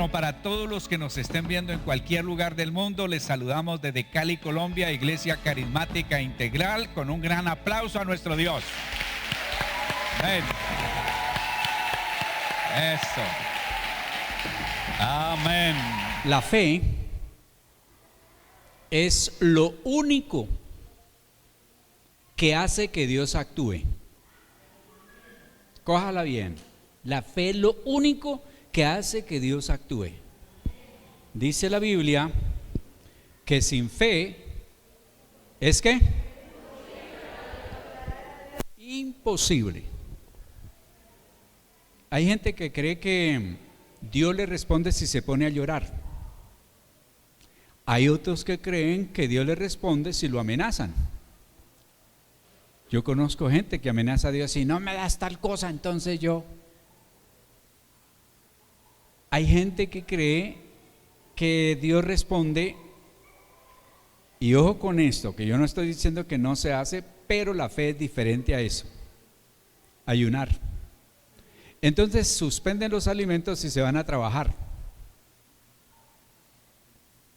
Bueno, para todos los que nos estén viendo en cualquier lugar del mundo, les saludamos desde Cali, Colombia, Iglesia Carismática Integral, con un gran aplauso a nuestro Dios. Amén. Eso. Amén. La fe es lo único que hace que Dios actúe. Cójala bien. La fe es lo único que hace que Dios actúe. Dice la Biblia que sin fe es ¿qué? Imposible. Hay gente que cree que Dios le responde si se pone a llorar. Hay otros que creen que Dios le responde si lo amenazan. Yo conozco gente que amenaza a Dios: si no me das tal cosa, entonces yo. Hay gente que cree que Dios responde, y ojo con esto, que yo no estoy diciendo que no se hace, pero la fe es diferente a eso. Ayunar. Entonces suspenden los alimentos y se van a trabajar.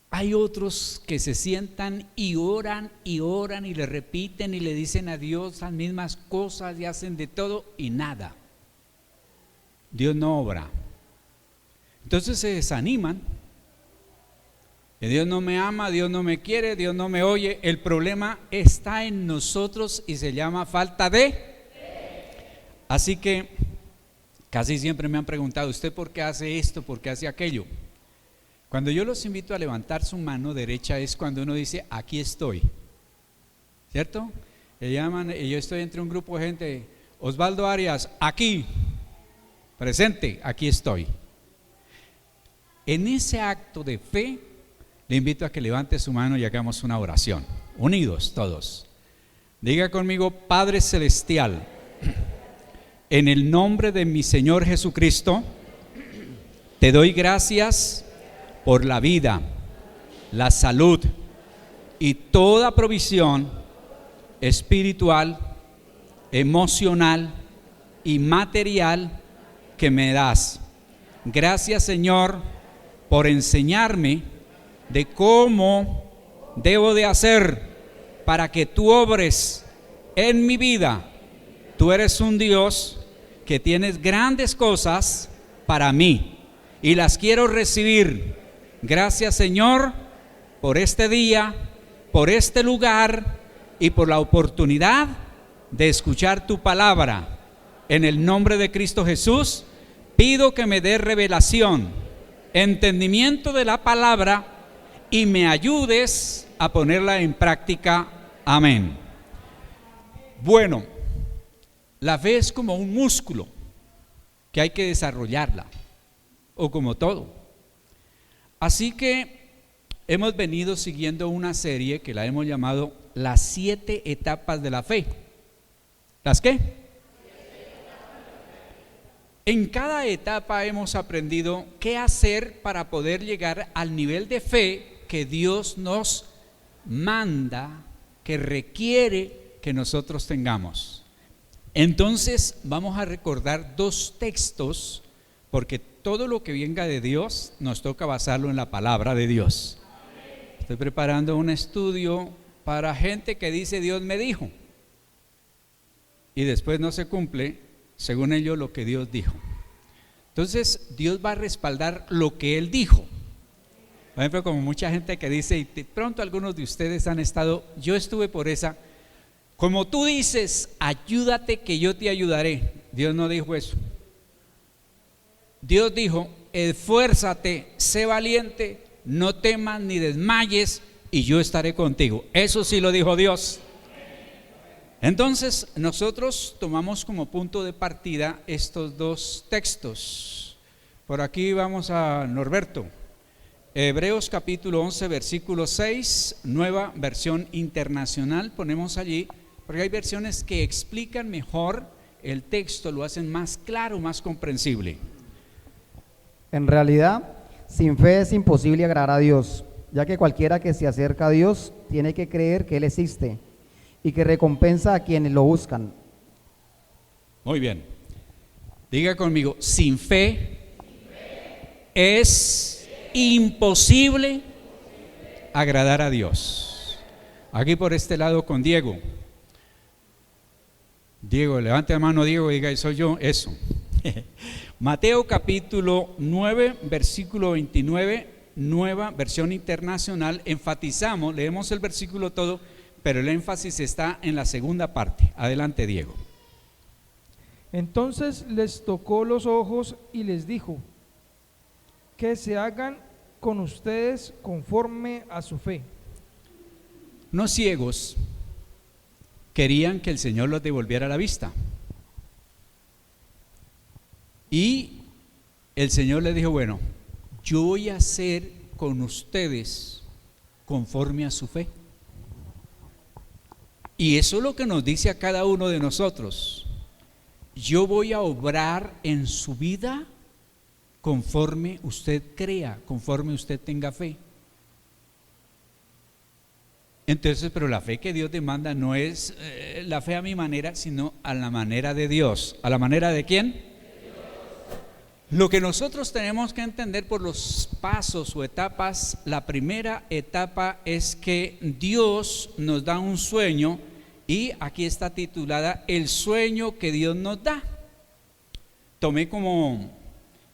Hay otros que se sientan y oran y le repiten y le dicen a Dios las mismas cosas y hacen de todo y nada. Dios no obra. Entonces se desaniman. Que Dios no me ama, Dios no me quiere, Dios no me oye. El problema está en nosotros y se llama falta de. Así que casi siempre me han preguntado: ¿usted por qué hace esto? ¿Por qué hace aquello? Cuando yo los invito a levantar su mano derecha es cuando uno dice: aquí estoy, ¿cierto? Le llaman, y yo estoy entre un grupo de gente: Osvaldo Arias, aquí, presente, aquí estoy. En ese acto de fe le invito a que levante su mano y hagamos una oración, unidos todos. Diga conmigo: Padre Celestial, en el nombre de mi Señor Jesucristo, te doy gracias por la vida, la salud y toda provisión espiritual, emocional y material que me das. Gracias, Señor, por enseñarme de cómo debo de hacer para que tú obres en mi vida. Tú eres un Dios que tienes grandes cosas para mí y las quiero recibir. Gracias, Señor, por este día, por este lugar y por la oportunidad de escuchar tu palabra. En el nombre de Cristo Jesús, pido que me dé revelación, entendimiento de la palabra y me ayudes a ponerla en práctica. Amén. Bueno, la fe es como un músculo que hay que desarrollarla, o como todo. Así que hemos venido siguiendo una serie que la hemos llamado Las 7 etapas de la fe. ¿Las qué? En cada etapa hemos aprendido qué hacer para poder llegar al nivel de fe que Dios nos manda, que requiere que nosotros tengamos. Entonces vamos a recordar 2 textos, porque todo lo que venga de Dios nos toca basarlo en la palabra de Dios. Estoy preparando un estudio para gente que dice: Dios me dijo, y después no se cumple según ellos lo que Dios dijo. Entonces Dios va a respaldar lo que Él dijo. Por ejemplo, como mucha gente que dice, y de pronto algunos de ustedes han estado, yo estuve por esa: como tú dices, ayúdate que yo te ayudaré. Dios no dijo eso. Dios dijo: esfuérzate, sé valiente, no temas ni desmayes y yo estaré contigo. Eso sí lo dijo Dios. Entonces nosotros tomamos como punto de partida estos 2 textos. Por aquí vamos a Norberto. Hebreos capítulo 11 versículo 6, nueva versión internacional, ponemos allí, porque hay versiones que explican mejor el texto, lo hacen más claro, más comprensible. En realidad, sin fe es imposible agradar a Dios, ya que cualquiera que se acerca a Dios tiene que creer que Él existe y que recompensa a quienes lo buscan. Muy bien. Diga conmigo: sin fe es imposible agradar a Dios. Aquí por este lado con Diego. Diego, levante la mano, Diego, y diga, soy yo, eso. Mateo capítulo 9, versículo 29, nueva versión internacional. Enfatizamos, leemos el versículo todo, pero el énfasis está en la segunda parte. Adelante, Diego. Entonces les tocó los ojos y les dijo: que se hagan con ustedes conforme a su fe. Los ciegos querían que el Señor los devolviera la vista. Y el Señor les dijo: bueno, yo voy a hacer con ustedes conforme a su fe. Y eso es lo que nos dice a cada uno de nosotros. Yo voy a obrar en su vida conforme usted crea, conforme usted tenga fe. Entonces, pero la fe que Dios demanda no es la fe a mi manera, sino a la manera de Dios. ¿A la manera de quién? Lo que nosotros tenemos que entender por los pasos o etapas, la primera etapa es que Dios nos da un sueño, y aquí está titulada El sueño que Dios nos da. Tomé como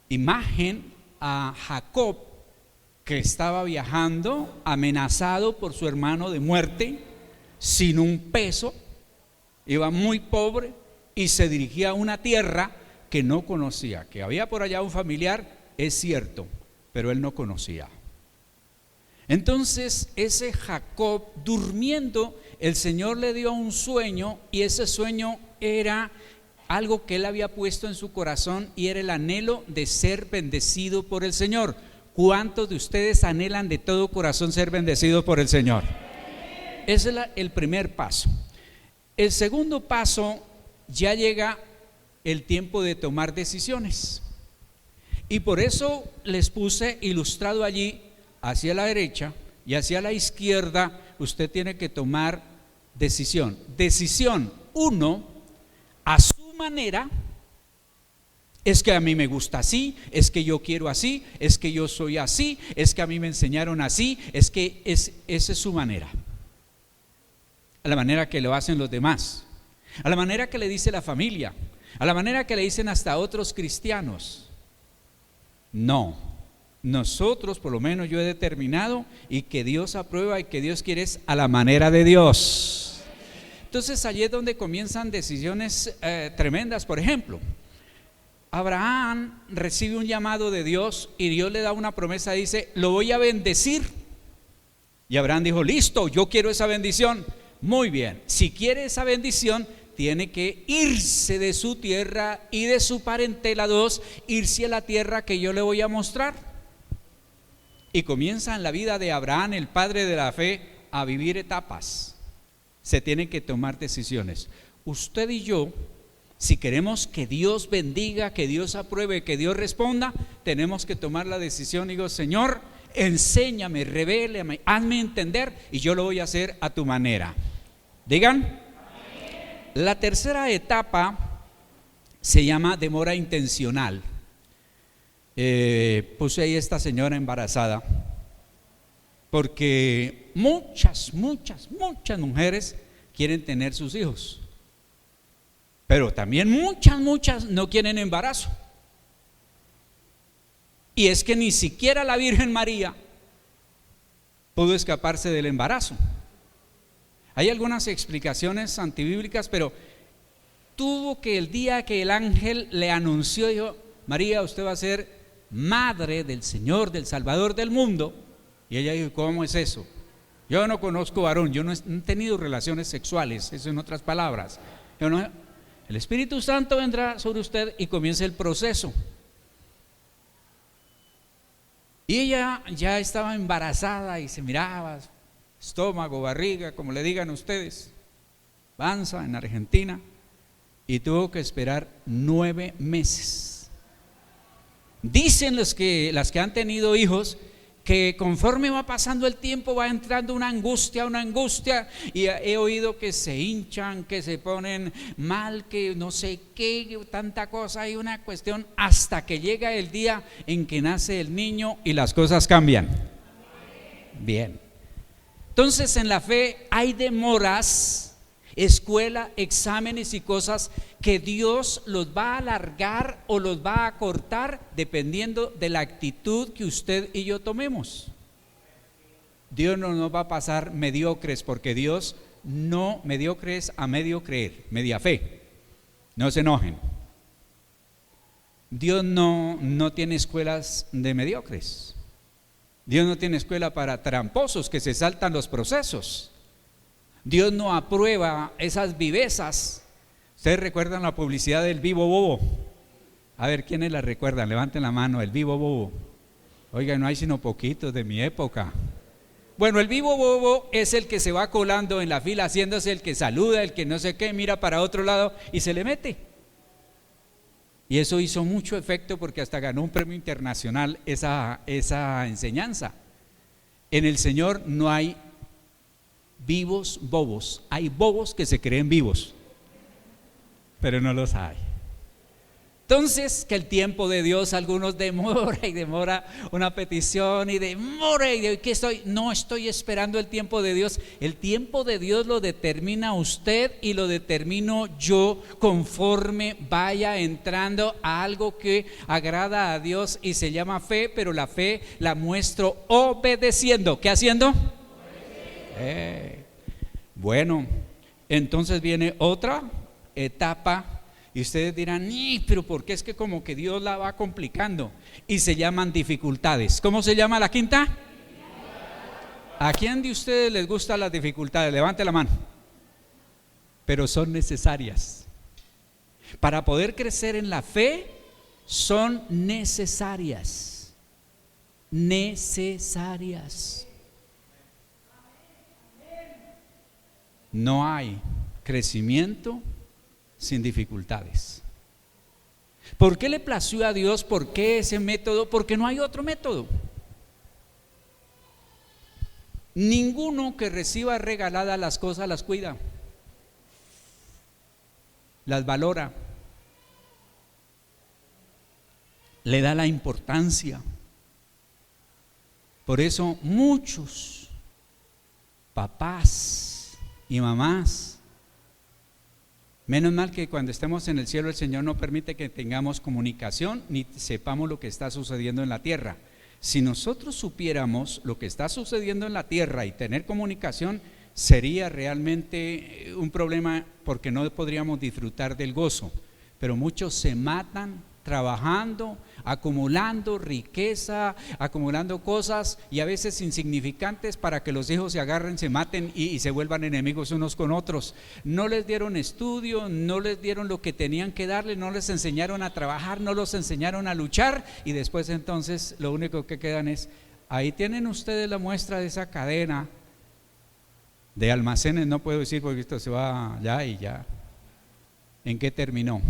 imagen a Jacob, que estaba viajando amenazado por su hermano de muerte, sin un peso, iba muy pobre y se dirigía a una tierra que no conocía. Que había por allá un familiar, es cierto, pero él no conocía. Entonces ese Jacob, durmiendo, el Señor le dio un sueño, y ese sueño era algo que él había puesto en su corazón, y era el anhelo de ser bendecido por el Señor. ¿Cuántos de ustedes anhelan de todo corazón ser bendecidos por el Señor? Ese es el primer paso. El segundo paso, ya llega el tiempo de tomar decisiones, y por eso les puse ilustrado allí, hacia la derecha y hacia la izquierda. Usted tiene que tomar decisión. Decisión 1, a su manera. Es que a mí me gusta así, es que yo quiero así, es que yo soy así, es que a mí me enseñaron así, es que esa es su manera. A la manera que lo hacen los demás, a la manera que le dice la familia, a la manera que le dicen hasta otros cristianos. No. Nosotros, por lo menos yo he determinado, y que Dios aprueba y que Dios quiere, es a la manera de Dios. Entonces allí es donde comienzan decisiones tremendas. Por ejemplo, Abraham recibe un llamado de Dios y Dios le da una promesa, dice: lo voy a bendecir. Y Abraham dijo: listo, yo quiero esa bendición. Muy bien, si quiere esa bendición, tiene que irse de su tierra y de su parentela, irse a la tierra que yo le voy a mostrar. Y comienza en la vida de Abraham, el padre de la fe, a vivir etapas. Se tienen que tomar decisiones. Usted y yo, si queremos que Dios bendiga, que Dios apruebe, que Dios responda, tenemos que tomar la decisión. Digo: Señor, enséñame, revélame, hazme entender, y yo lo voy a hacer a tu manera. Digan. La tercera etapa se llama demora intencional. Puse ahí esta señora embarazada porque muchas mujeres quieren tener sus hijos, pero también muchas no quieren embarazo. Y es que ni siquiera la Virgen María pudo escaparse del embarazo. Hay algunas explicaciones antibíblicas, pero tuvo que, el día que el ángel le anunció, dijo: María, usted va a ser madre del Señor, del Salvador del mundo. Y ella dijo: ¿cómo es eso? Yo no conozco varón, yo no he tenido relaciones sexuales, eso en otras palabras. El Espíritu Santo vendrá sobre usted, y comienza el proceso. Y ella ya estaba embarazada y se miraba, estómago, barriga, como le digan ustedes, panza en Argentina, y tuvo que esperar 9 meses. Dicen las que han tenido hijos que conforme va pasando el tiempo va entrando una angustia, y he oído que se hinchan, que se ponen mal, que no sé qué, tanta cosa, hay una cuestión, hasta que llega el día en que nace el niño y las cosas cambian. Bien. Entonces en la fe hay demoras, escuela, exámenes y cosas que Dios los va a alargar o los va a cortar dependiendo de la actitud que usted y yo tomemos. Dios no nos va a pasar mediocres, porque Dios no, mediocres a medio creer, media fe. No se enojen. Dios no tiene escuelas de mediocres. Dios no tiene escuela para tramposos que se saltan los procesos. Dios no aprueba esas vivezas. ¿Ustedes recuerdan la publicidad del Vivo Bobo? A ver, ¿quiénes la recuerdan? Levanten la mano, el Vivo Bobo. Oiga, no hay sino poquitos de mi época. Bueno, el Vivo Bobo es el que se va colando en la fila, haciéndose el que saluda, el que no sé qué, mira para otro lado y se le mete. Y eso hizo mucho efecto, porque hasta ganó un premio internacional esa enseñanza. En el Señor no hay vivos bobos, hay bobos que se creen vivos, pero no los hay. Entonces, que el tiempo de Dios, algunos demora una petición y demora, y que no estoy esperando el tiempo de Dios. El tiempo de Dios lo determina usted y lo determino yo, conforme vaya entrando a algo que agrada a Dios y se llama fe, pero la fe la muestro obedeciendo. ¿Qué haciendo? Bueno, entonces viene otra etapa. Y ustedes dirán, pero ¿por qué es que como que Dios la va complicando? Y se llaman dificultades. ¿Cómo se llama la quinta? ¿A quién de ustedes les gustan las dificultades? Levante la mano. Pero son necesarias. Para poder crecer en la fe, son necesarias. Necesarias. No hay crecimiento sin dificultades. ¿Por qué le plació a Dios? ¿Por qué ese método? Porque no hay otro método. Ninguno que reciba regaladas las cosas las cuida, las valora, le da la importancia. Por eso muchos papás y mamás, menos mal que cuando estemos en el cielo el Señor no permite que tengamos comunicación ni sepamos lo que está sucediendo en la tierra. Si nosotros supiéramos lo que está sucediendo en la tierra y tener comunicación, sería realmente un problema, porque no podríamos disfrutar del gozo. Pero muchos se matan trabajando, acumulando riqueza, acumulando cosas, y a veces insignificantes, para que los hijos se agarren, se maten y se vuelvan enemigos unos con otros. No les dieron estudio, no les dieron lo que tenían que darle, no les enseñaron a trabajar, no los enseñaron a luchar, y después entonces lo único que quedan es, ahí tienen ustedes la muestra de esa cadena de almacenes. No puedo decir porque esto se va ya y ya. ¿En qué terminó?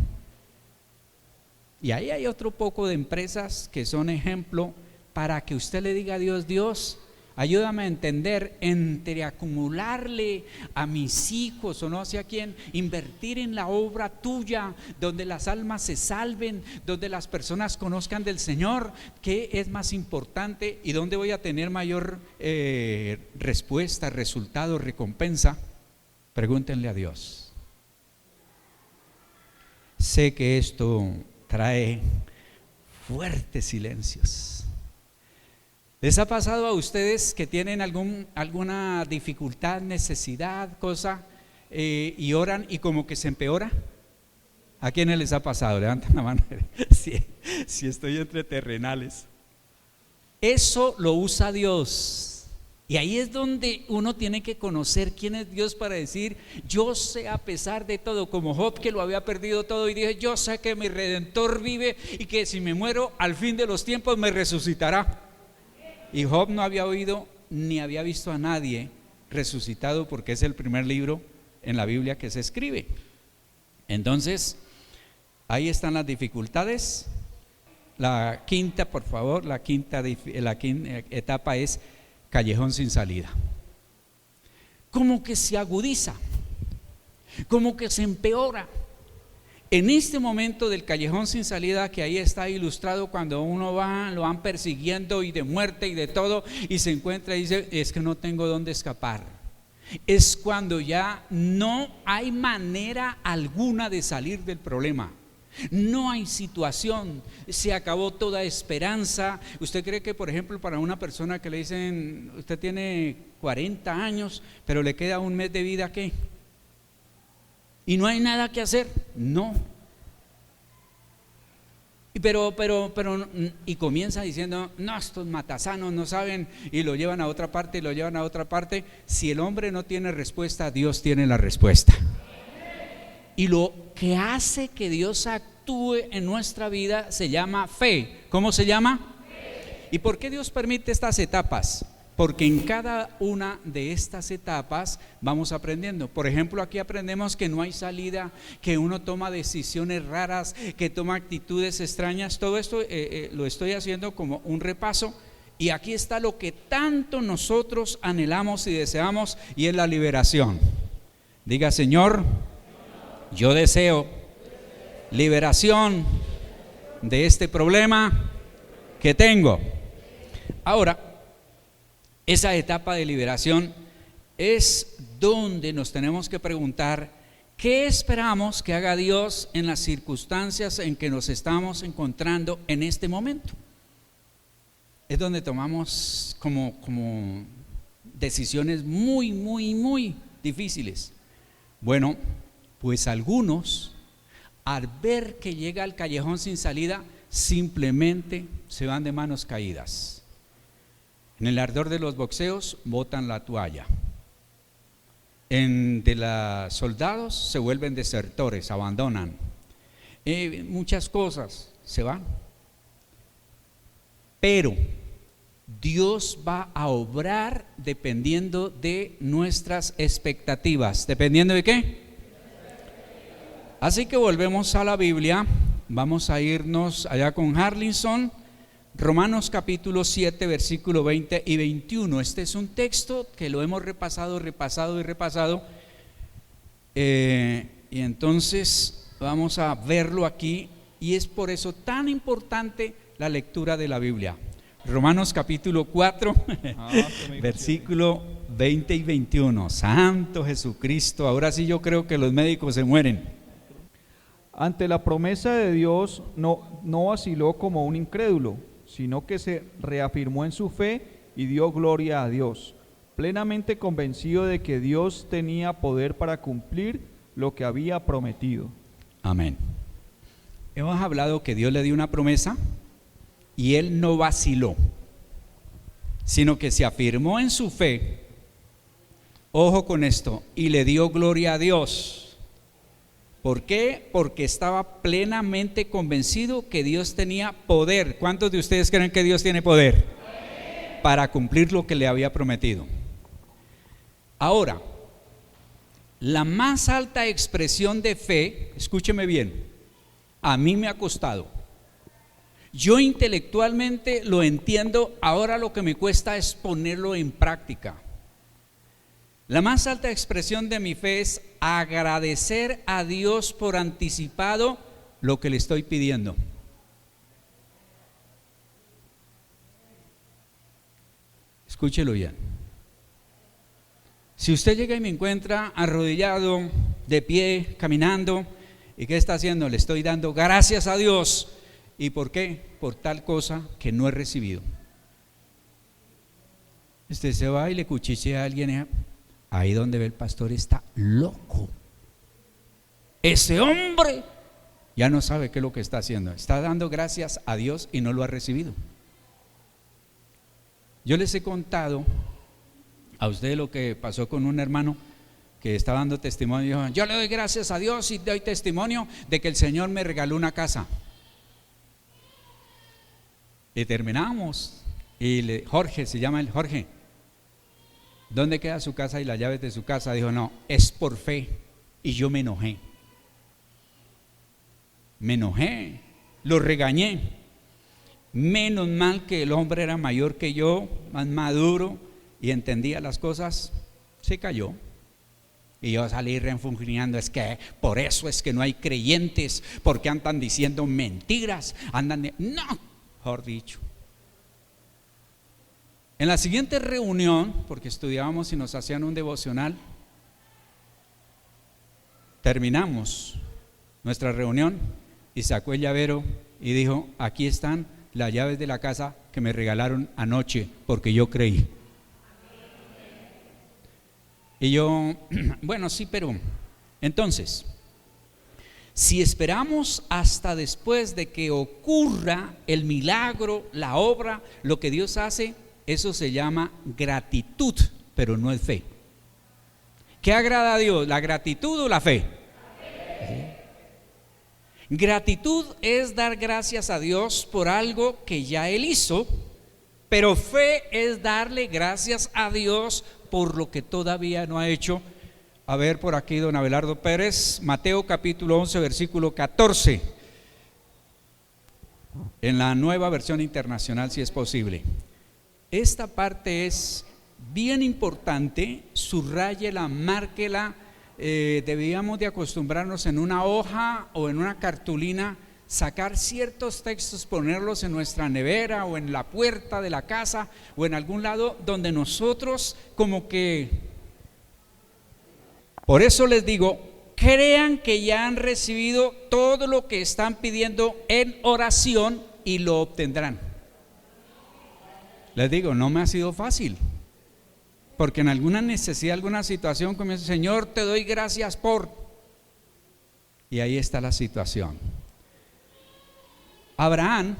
Y ahí hay otro poco de empresas que son ejemplo para que usted le diga a Dios: Dios, ayúdame a entender entre acumularle a mis hijos o no sé a quién, invertir en la obra tuya, donde las almas se salven, donde las personas conozcan del Señor. ¿Qué es más importante y dónde voy a tener mayor respuesta, resultado, recompensa? Pregúntenle a Dios. Sé que esto trae fuertes silencios. ¿Les ha pasado a ustedes que tienen alguna dificultad, necesidad, cosa, y oran y como que se empeora? ¿A quiénes les ha pasado? Levanten la mano. Si estoy entre terrenales. Eso lo usa Dios. Y ahí es donde uno tiene que conocer quién es Dios, para decir: yo sé a pesar de todo, como Job, que lo había perdido todo y dije: yo sé que mi Redentor vive y que si me muero al fin de los tiempos me resucitará. Y Job no había oído ni había visto a nadie resucitado, porque es el primer libro en la Biblia que se escribe. Entonces, ahí están las dificultades. La quinta, por favor, la quinta etapa es callejón sin salida. Como que se agudiza, como que se empeora. En este momento del callejón sin salida, que ahí está ilustrado cuando uno va, lo van persiguiendo y de muerte y de todo, y se encuentra y dice, es que no tengo dónde escapar. Es cuando ya no hay manera alguna de salir del problema. No hay situación, se acabó toda esperanza. ¿Usted cree que, por ejemplo, para una persona que le dicen, usted tiene 40 años, pero le queda un mes de vida, ¿qué? Y no hay nada que hacer? No. Y comienza diciendo, no, estos matasanos no saben, y lo llevan a otra parte, y lo llevan a otra parte. Si el hombre no tiene respuesta, Dios tiene la respuesta. Y lo que hace que Dios actúe en nuestra vida se llama fe. ¿Cómo se llama? Fe. ¿Y por qué Dios permite estas etapas? Porque en cada una de estas etapas vamos aprendiendo. Por ejemplo, aquí aprendemos que no hay salida, que uno toma decisiones raras, que toma actitudes extrañas. Todo esto lo estoy haciendo como un repaso. Y aquí está lo que tanto nosotros anhelamos y deseamos, y es la liberación. Diga, Señor, yo deseo liberación de este problema que tengo. Ahora, esa etapa de liberación es donde nos tenemos que preguntar qué esperamos que haga Dios en las circunstancias en que nos estamos encontrando en este momento. Es donde tomamos como decisiones muy difíciles. Bueno, pues algunos, al ver que llega al callejón sin salida, simplemente se van de manos caídas. En el ardor de los boxeos botan la toalla. De los soldados se vuelven desertores, abandonan. Muchas cosas se van. Pero Dios va a obrar dependiendo de nuestras expectativas. ¿Dependiendo de qué? Así que volvemos a la Biblia. Vamos a irnos allá con Harlinson. Romanos capítulo 7, versículo 20 y 21. Este es un texto que lo hemos repasado. Y entonces vamos a verlo aquí. Y es por eso tan importante la lectura de la Biblia. Romanos capítulo 4, versículo 20 y 21. Santo Jesucristo, ahora sí yo creo que los médicos se mueren. Ante la promesa de Dios no vaciló como un incrédulo, sino que se reafirmó en su fe y dio gloria a Dios, plenamente convencido de que Dios tenía poder para cumplir lo que había prometido. Amén. Hemos hablado que Dios le dio una promesa y él no vaciló, sino que se afirmó en su fe, ojo con esto, y le dio gloria a Dios. ¿Por qué? Porque estaba plenamente convencido que Dios tenía poder. ¿Cuántos de ustedes creen que Dios tiene poder? Para cumplir lo que le había prometido. Ahora, la más alta expresión de fe, escúcheme bien, a mí me ha costado. Yo intelectualmente lo entiendo, ahora lo que me cuesta es ponerlo en práctica. La más alta expresión de mi fe es agradecer a Dios por anticipado lo que le estoy pidiendo. Escúchelo bien. Si usted llega y me encuentra arrodillado, de pie, caminando, ¿y qué está haciendo? Le estoy dando gracias a Dios. ¿Y por qué? Por tal cosa que no he recibido. Usted se va y le cuchichea a alguien. Ahí donde ve el pastor está loco. Ese hombre ya no sabe qué es lo que está haciendo. Está dando gracias a Dios y no lo ha recibido. Yo les he contado a ustedes lo que pasó con un hermano que estaba dando testimonio. Dijo, yo le doy gracias a Dios y doy testimonio de que el Señor me regaló una casa. Y terminamos. Y Jorge, se llama el Jorge. ¿Dónde queda su casa y las llaves de su casa? Dijo, no, es por fe. Y yo me enojé, lo regañé. Menos mal que el hombre era mayor que yo, más maduro y entendía las cosas. Se cayó. Y yo salí refunfuñando, es que por eso es que no hay creyentes, porque andan diciendo mentiras, no, mejor dicho. En la siguiente reunión, porque estudiábamos y nos hacían un devocional, terminamos nuestra reunión y sacó el llavero y dijo: aquí están las llaves de la casa que me regalaron anoche porque yo creí. Y yo, bueno, sí, pero entonces, si esperamos hasta después de que ocurra el milagro, la obra, lo que Dios hace, eso se llama gratitud, pero no es fe. ¿Qué agrada a Dios? ¿La gratitud o la fe? Gratitud es dar gracias a Dios por algo que ya Él hizo, pero fe es darle gracias a Dios por lo que todavía no ha hecho. A ver por aquí, don Abelardo Pérez, Mateo capítulo 11, versículo 14, en la Nueva Versión Internacional, si es posible. Esta parte es bien importante, subráyela, márquela. Debíamos de acostumbrarnos en una hoja o en una cartulina, sacar ciertos textos, ponerlos en nuestra nevera o en la puerta de la casa o en algún lado donde nosotros como que, por eso les digo, crean que ya han recibido todo lo que están pidiendo en oración y lo obtendrán. Les digo, no me ha sido fácil, porque en alguna necesidad, alguna situación comienza: Señor, te doy gracias por, y ahí está la situación. Abraham,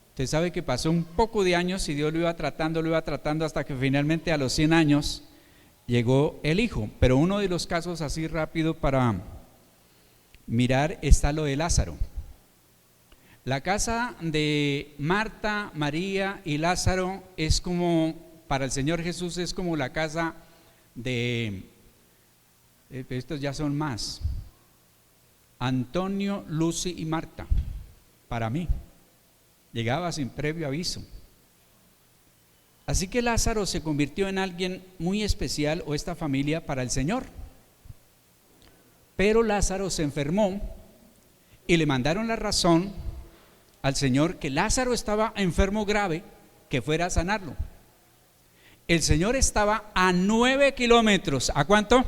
usted sabe que pasó un poco de años y Dios lo iba tratando hasta que finalmente a los 100 años llegó el hijo. Pero uno de los casos así rápido para mirar está lo de Lázaro. La casa de Marta, María y Lázaro es como, para el Señor Jesús es como la casa de, estos ya son más, Antonio, Lucy y Marta. Para mí, llegaba sin previo aviso. Así que Lázaro se convirtió en alguien muy especial, o esta familia, para el Señor. Pero Lázaro se enfermó y le mandaron la razón al Señor que Lázaro estaba enfermo grave, que fuera a sanarlo. El Señor estaba a 9 kilómetros. ¿A cuánto?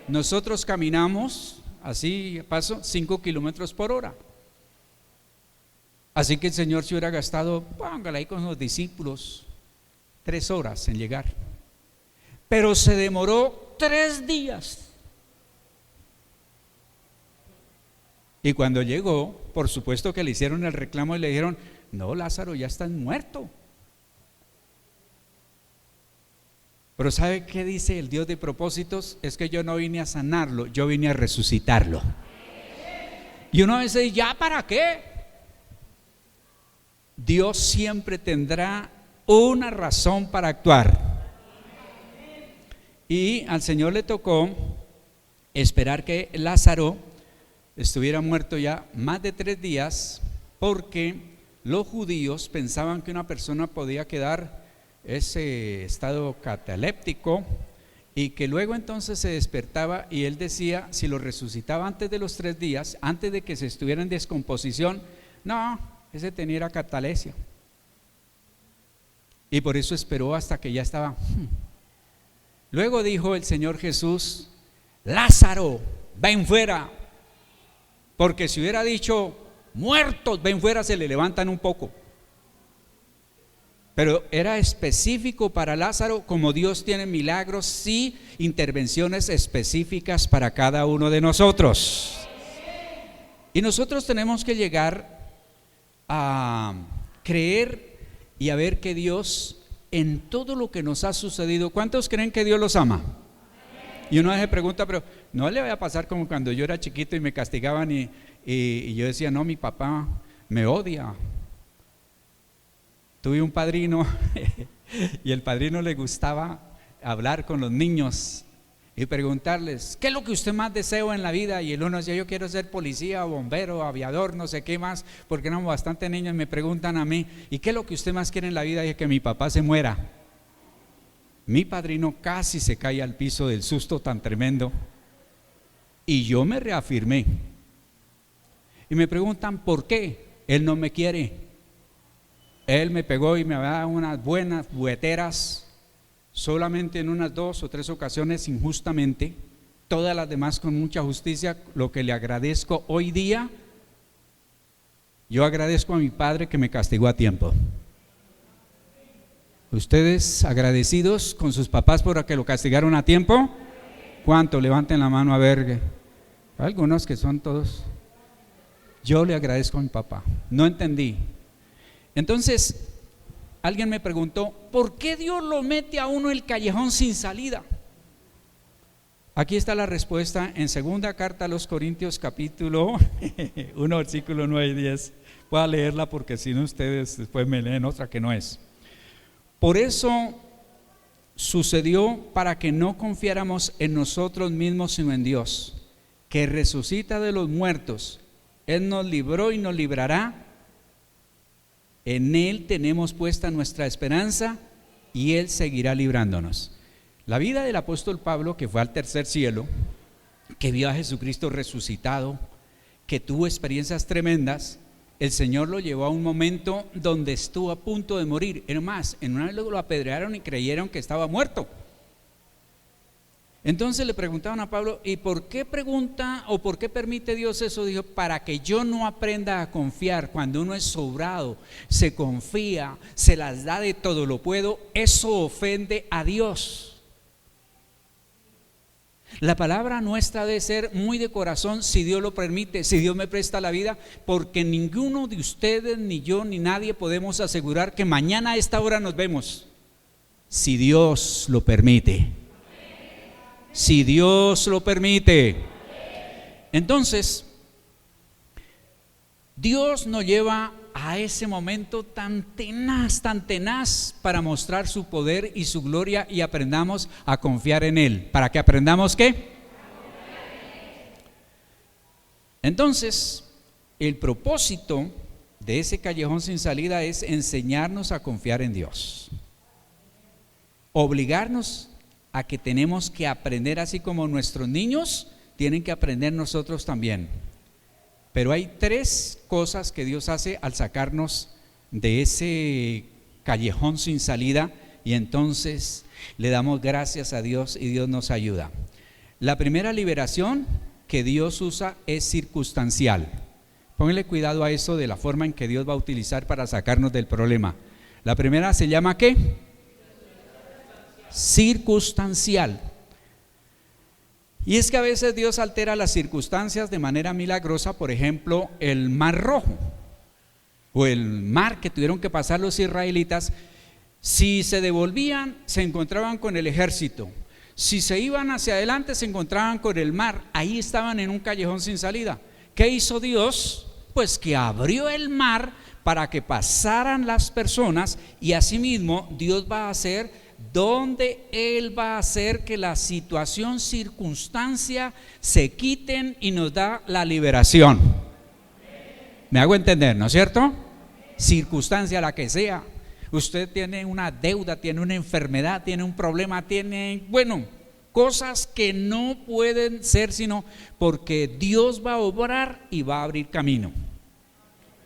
Nosotros caminamos así, paso, 5 kilómetros por hora. Así que el Señor se hubiera gastado, póngale ahí con los discípulos, 3 horas en llegar. Pero se demoró 3 días. Y cuando llegó, por supuesto que le hicieron el reclamo y le dijeron: no, Lázaro, ya está muerto. Pero ¿sabe qué dice el Dios de propósitos? Es que yo no vine a sanarlo, yo vine a resucitarlo. Y uno dice: ¿ya para qué? Dios siempre tendrá una razón para actuar. Y al Señor le tocó esperar que Lázaro estuviera muerto ya más de 3 días, porque los judíos pensaban que una persona podía quedar ese estado cataléptico y que luego entonces se despertaba, y él decía, si lo resucitaba antes de los 3 días, antes de que se estuviera en descomposición, no, ese tenía catalesia. Y por eso esperó hasta que ya estaba. Luego dijo el Señor Jesús: Lázaro, ven fuera. Porque si hubiera dicho: muertos, ven fuera, se le levantan un poco. Pero era específico para Lázaro, como Dios tiene milagros, sí, intervenciones específicas para cada uno de nosotros. Y nosotros tenemos que llegar a creer y a ver que Dios, en todo lo que nos ha sucedido, ¿cuántos creen que Dios los ama? Y uno se pregunta, pero no le vaya a pasar como cuando yo era chiquito y me castigaban y yo decía: no, mi papá me odia. Tuve un padrino y el padrino le gustaba hablar con los niños y preguntarles, ¿qué es lo que usted más desea en la vida? Y el uno decía, yo quiero ser policía, bombero, aviador, no sé qué más, porque éramos bastante niños. Me preguntan a mí, ¿y qué es lo que usted más quiere en la vida? Y es que mi papá se muera. Mi padrino casi se cae al piso del susto tan tremendo, y yo me reafirmé. Y me preguntan, ¿por qué? Él no me quiere. Él me pegó y me da unas buenas bueteras, solamente en unas 2 o 3 ocasiones injustamente, todas las demás con mucha justicia. Lo que le agradezco hoy día, yo agradezco a mi padre que me castigó a tiempo. ¿Ustedes agradecidos con sus papás por que lo castigaron a tiempo? ¿Cuánto? Levanten la mano a ver. Algunos que son todos. Yo le agradezco a mi papá. No entendí. Entonces, alguien me preguntó, ¿por qué Dios lo mete a uno en el callejón sin salida? Aquí está la respuesta en segunda carta a los Corintios, capítulo 1, versículo 9 y 10. Voy a leerla porque si no ustedes después me leen otra que no es. Por eso sucedió, para que no confiáramos en nosotros mismos sino en Dios, que resucita de los muertos. Él nos libró y nos librará. En Él tenemos puesta nuestra esperanza y Él seguirá librándonos. La vida del apóstol Pablo, que fue al tercer cielo, que vio a Jesucristo resucitado, que tuvo experiencias tremendas, el Señor lo llevó a un momento donde estuvo a punto de morir. Es más, en una vez lo apedrearon y creyeron que estaba muerto. Entonces le preguntaban a Pablo, ¿y por qué pregunta o por qué permite Dios eso? Dijo, para que yo no aprenda a confiar. Cuando uno es sobrado, se confía, se las da de todo lo puedo, eso ofende a Dios. La palabra nuestra debe ser muy de corazón, si Dios lo permite, si Dios me presta la vida, porque ninguno de ustedes, ni yo, ni nadie podemos asegurar que mañana a esta hora nos vemos, si Dios lo permite. Si Dios lo permite. Entonces, Dios nos lleva a ese momento tan tenaz para mostrar su poder y su gloria, y aprendamos a confiar en Él. ¿Para que aprendamos qué? Entonces, el propósito de ese callejón sin salida es enseñarnos a confiar en Dios, obligarnos a que tenemos que aprender, así como nuestros niños tienen que aprender, nosotros también. Pero hay 3 cosas que Dios hace al sacarnos de ese callejón sin salida, y entonces le damos gracias a Dios y Dios nos ayuda. La primera liberación que Dios usa es circunstancial. Pónganle cuidado a eso de la forma en que Dios va a utilizar para sacarnos del problema. La primera se llama ¿qué? Circunstancial. Y es que a veces Dios altera las circunstancias de manera milagrosa. Por ejemplo, el Mar Rojo o el mar que tuvieron que pasar los israelitas, si se devolvían se encontraban con el ejército, si se iban hacia adelante se encontraban con el mar. Ahí estaban en un callejón sin salida. ¿Qué hizo Dios? Pues que abrió el mar para que pasaran las personas, y asimismo Dios va a hacer donde Él va a hacer que la situación, circunstancia se quiten y nos da la liberación. ¿Me hago entender, no es cierto? Circunstancia la que sea. Usted tiene una deuda, tiene una enfermedad, tiene un problema, tiene, cosas que no pueden ser sino porque Dios va a obrar y va a abrir camino.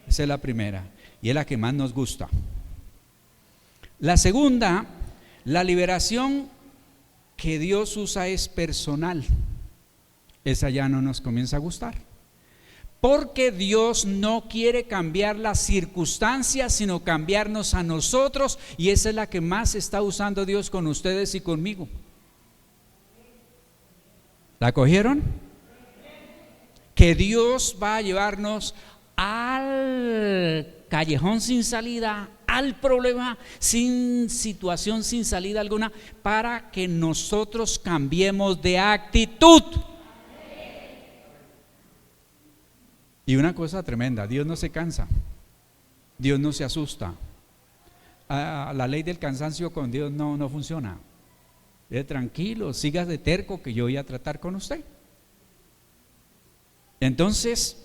Esa es la primera y es la que más nos gusta. La segunda, la liberación que Dios usa es personal. Esa ya no nos comienza a gustar, porque Dios no quiere cambiar las circunstancias, sino cambiarnos a nosotros, y esa es la que más está usando Dios con ustedes y conmigo. ¿La cogieron? Que Dios va a llevarnos al callejón sin salida, al problema sin situación, sin salida alguna, para que nosotros cambiemos de actitud. Y una cosa tremenda, Dios no se cansa, Dios no se asusta. La ley del cansancio con Dios no funciona. Tranquilo, sigas de terco que yo voy a tratar con usted. Entonces,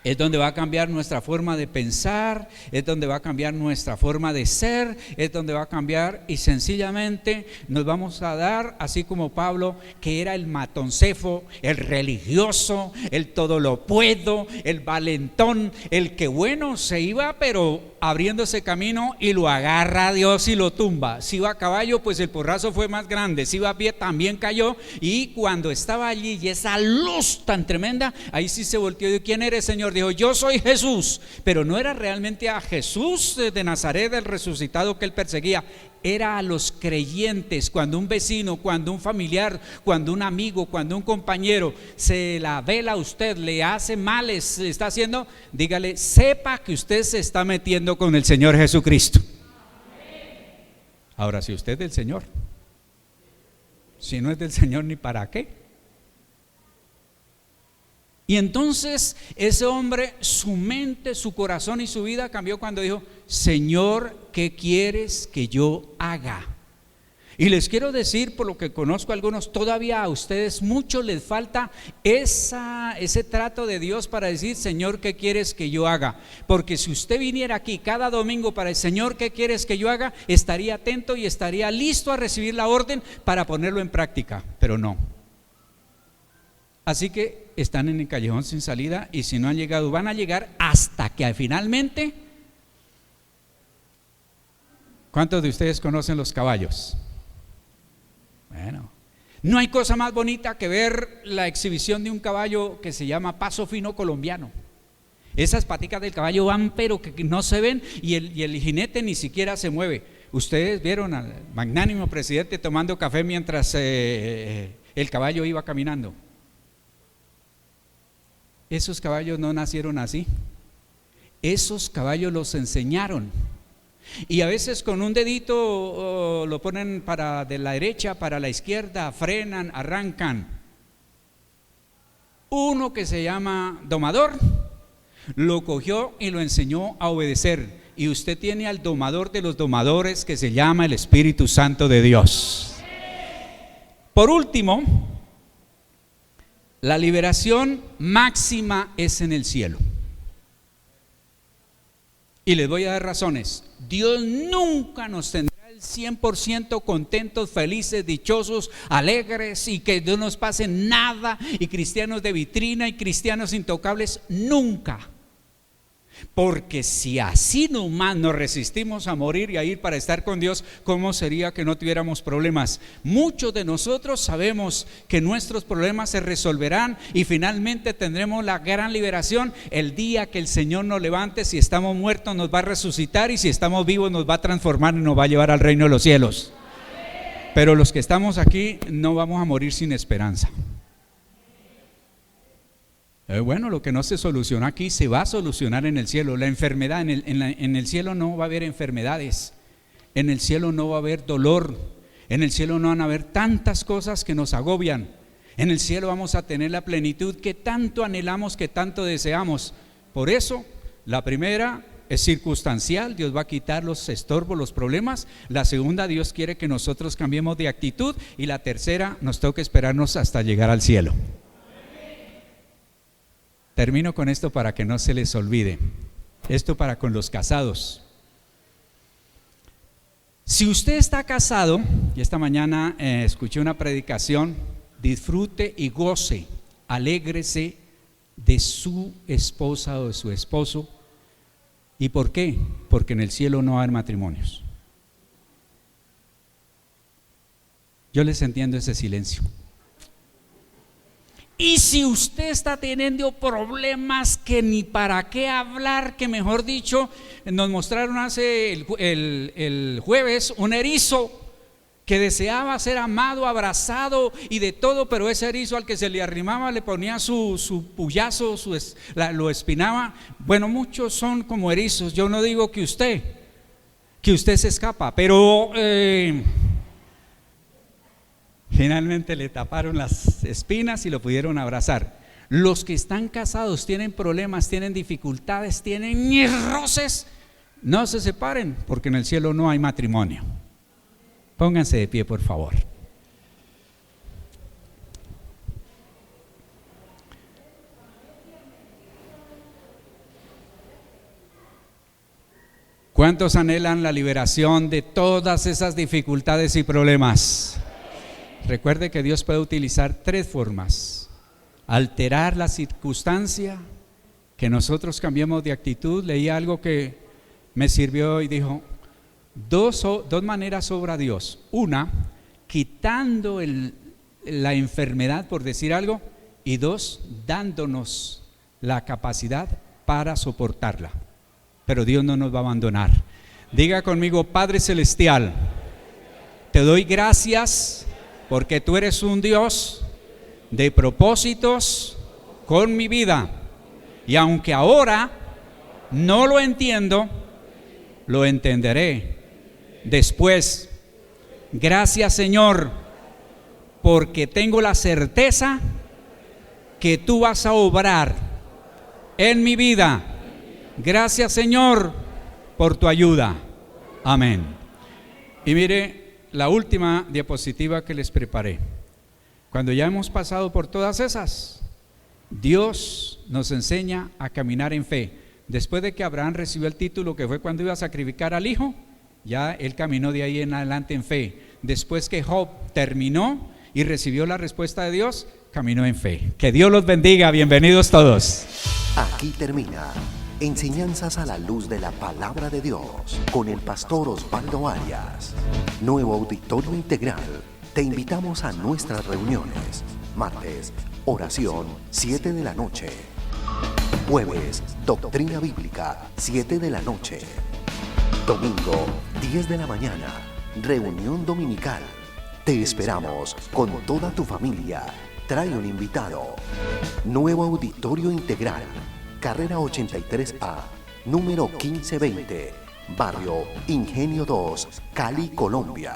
es donde va a cambiar nuestra forma de pensar, es donde va a cambiar nuestra forma de ser, es donde va a cambiar y sencillamente nos vamos a dar, así como Pablo, que era el matoncefo, el religioso, el todo lo puedo, el valentón, el que bueno se iba pero abriéndose camino y lo agarra a Dios y lo tumba. Si iba a caballo, pues el porrazo fue más grande, si iba a pie también cayó, y cuando estaba allí y esa luz tan tremenda, ahí sí se volteó y dijo: ¿quién eres, Señor? Dijo: yo soy Jesús. Pero no era realmente a Jesús de Nazaret, el resucitado, que él perseguía, era a los creyentes. Cuando un vecino, cuando un familiar, cuando un amigo, cuando un compañero se la vela a usted, le hace males, le está haciendo, dígale: sepa que usted se está metiendo con el Señor Jesucristo. Ahora, si usted es del Señor, si no es del Señor, ni para qué. Y entonces ese hombre, su mente, su corazón y su vida cambió cuando dijo: Señor, ¿qué quieres que yo haga? Y les quiero decir, por lo que conozco a algunos, todavía a ustedes mucho les falta ese trato de Dios para decir: Señor, ¿qué quieres que yo haga? Porque si usted viniera aquí cada domingo para el Señor, ¿qué quieres que yo haga?, estaría atento y estaría listo a recibir la orden para ponerlo en práctica, pero no. Así que están en el callejón sin salida, y si no han llegado, van a llegar hasta que finalmente. ¿Cuántos de ustedes conocen los caballos? Bueno, no hay cosa más bonita que ver la exhibición de un caballo que se llama paso fino colombiano. Esas paticas del caballo van pero que no se ven, y el jinete ni siquiera se mueve. Ustedes vieron al magnánimo presidente tomando café mientras el caballo iba caminando. Esos caballos no nacieron así, esos caballos los enseñaron, y a veces con un dedito lo ponen para de la derecha para la izquierda, frenan, arrancan. Uno que se llama domador lo cogió y lo enseñó a obedecer, y usted tiene al domador de los domadores, que se llama el Espíritu Santo de Dios. Por último, la liberación máxima es en el cielo. Y les voy a dar razones. Dios nunca nos tendrá el 100% contentos, felices, dichosos, alegres, y que no nos pase nada, y cristianos de vitrina y cristianos intocables, nunca. Porque si así nomás nos resistimos a morir y a ir para estar con Dios, ¿cómo sería que no tuviéramos problemas? Muchos de nosotros sabemos que nuestros problemas se resolverán y finalmente tendremos la gran liberación el día que el Señor nos levante. Si estamos muertos, nos va a resucitar, y si estamos vivos, nos va a transformar y nos va a llevar al reino de los cielos. Pero los que estamos aquí no vamos a morir sin esperanza. Bueno, lo que no se soluciona aquí se va a solucionar en el cielo. La enfermedad, en el cielo no va a haber enfermedades, en el cielo no va a haber dolor, en el cielo no van a haber tantas cosas que nos agobian. En el cielo vamos a tener la plenitud que tanto anhelamos, que tanto deseamos. Por eso, la primera es circunstancial, Dios va a quitar los estorbos, los problemas. La segunda, Dios quiere que nosotros cambiemos de actitud, y la tercera, nos toca esperarnos hasta llegar al cielo. Termino con esto para que no se les olvide. Esto para con los casados. Si usted está casado, y esta mañana escuché una predicación, disfrute y goce, alégrese de su esposa o de su esposo. ¿Y por qué? Porque en el cielo no va a haber matrimonios. Yo les entiendo ese silencio. Y si usted está teniendo problemas que ni para qué hablar, que mejor dicho, nos mostraron hace el jueves un erizo que deseaba ser amado, abrazado y de todo, pero ese erizo al que se le arrimaba le ponía su puyazo, lo espinaba. Bueno, muchos son como erizos. Yo no digo que usted se escapa, pero finalmente le taparon las espinas y lo pudieron abrazar. Los que están casados tienen problemas, tienen dificultades, tienen roces, no se separen, porque en el cielo no hay matrimonio. Pónganse de pie, por favor. ¿Cuántos anhelan la liberación de todas esas dificultades y problemas? Recuerde que Dios puede utilizar 3 formas: alterar la circunstancia, que nosotros cambiemos de actitud. Leí algo que me sirvió y dijo: dos maneras obra Dios. Una, quitando la enfermedad, por decir algo, y 2, dándonos la capacidad para soportarla. Pero Dios no nos va a abandonar. Diga conmigo: Padre Celestial, te doy gracias porque tú eres un Dios de propósitos con mi vida. Y aunque ahora no lo entiendo, lo entenderé después. Gracias, Señor, porque tengo la certeza que tú vas a obrar en mi vida. Gracias, Señor, por tu ayuda. Amén. Y mire la última diapositiva que les preparé. Cuando ya hemos pasado por todas esas, Dios nos enseña a caminar en fe. Después de que Abraham recibió el título, que fue cuando iba a sacrificar al hijo, ya él caminó de ahí en adelante en fe. Después que Job terminó y recibió la respuesta de Dios, caminó en fe. Que Dios los bendiga. Bienvenidos todos. Aquí termina Enseñanzas a la luz de la palabra de Dios con el pastor Osvaldo Arias. Nuevo Auditorio Integral. Te invitamos a nuestras reuniones. Martes, oración, 7 de la noche. Jueves, doctrina bíblica, 7 de la noche. Domingo, 10 de la mañana, reunión dominical. Te esperamos con toda tu familia. Trae un invitado. Nuevo Auditorio Integral, carrera 83A, número 1520, barrio Ingenio 2, Cali, Colombia.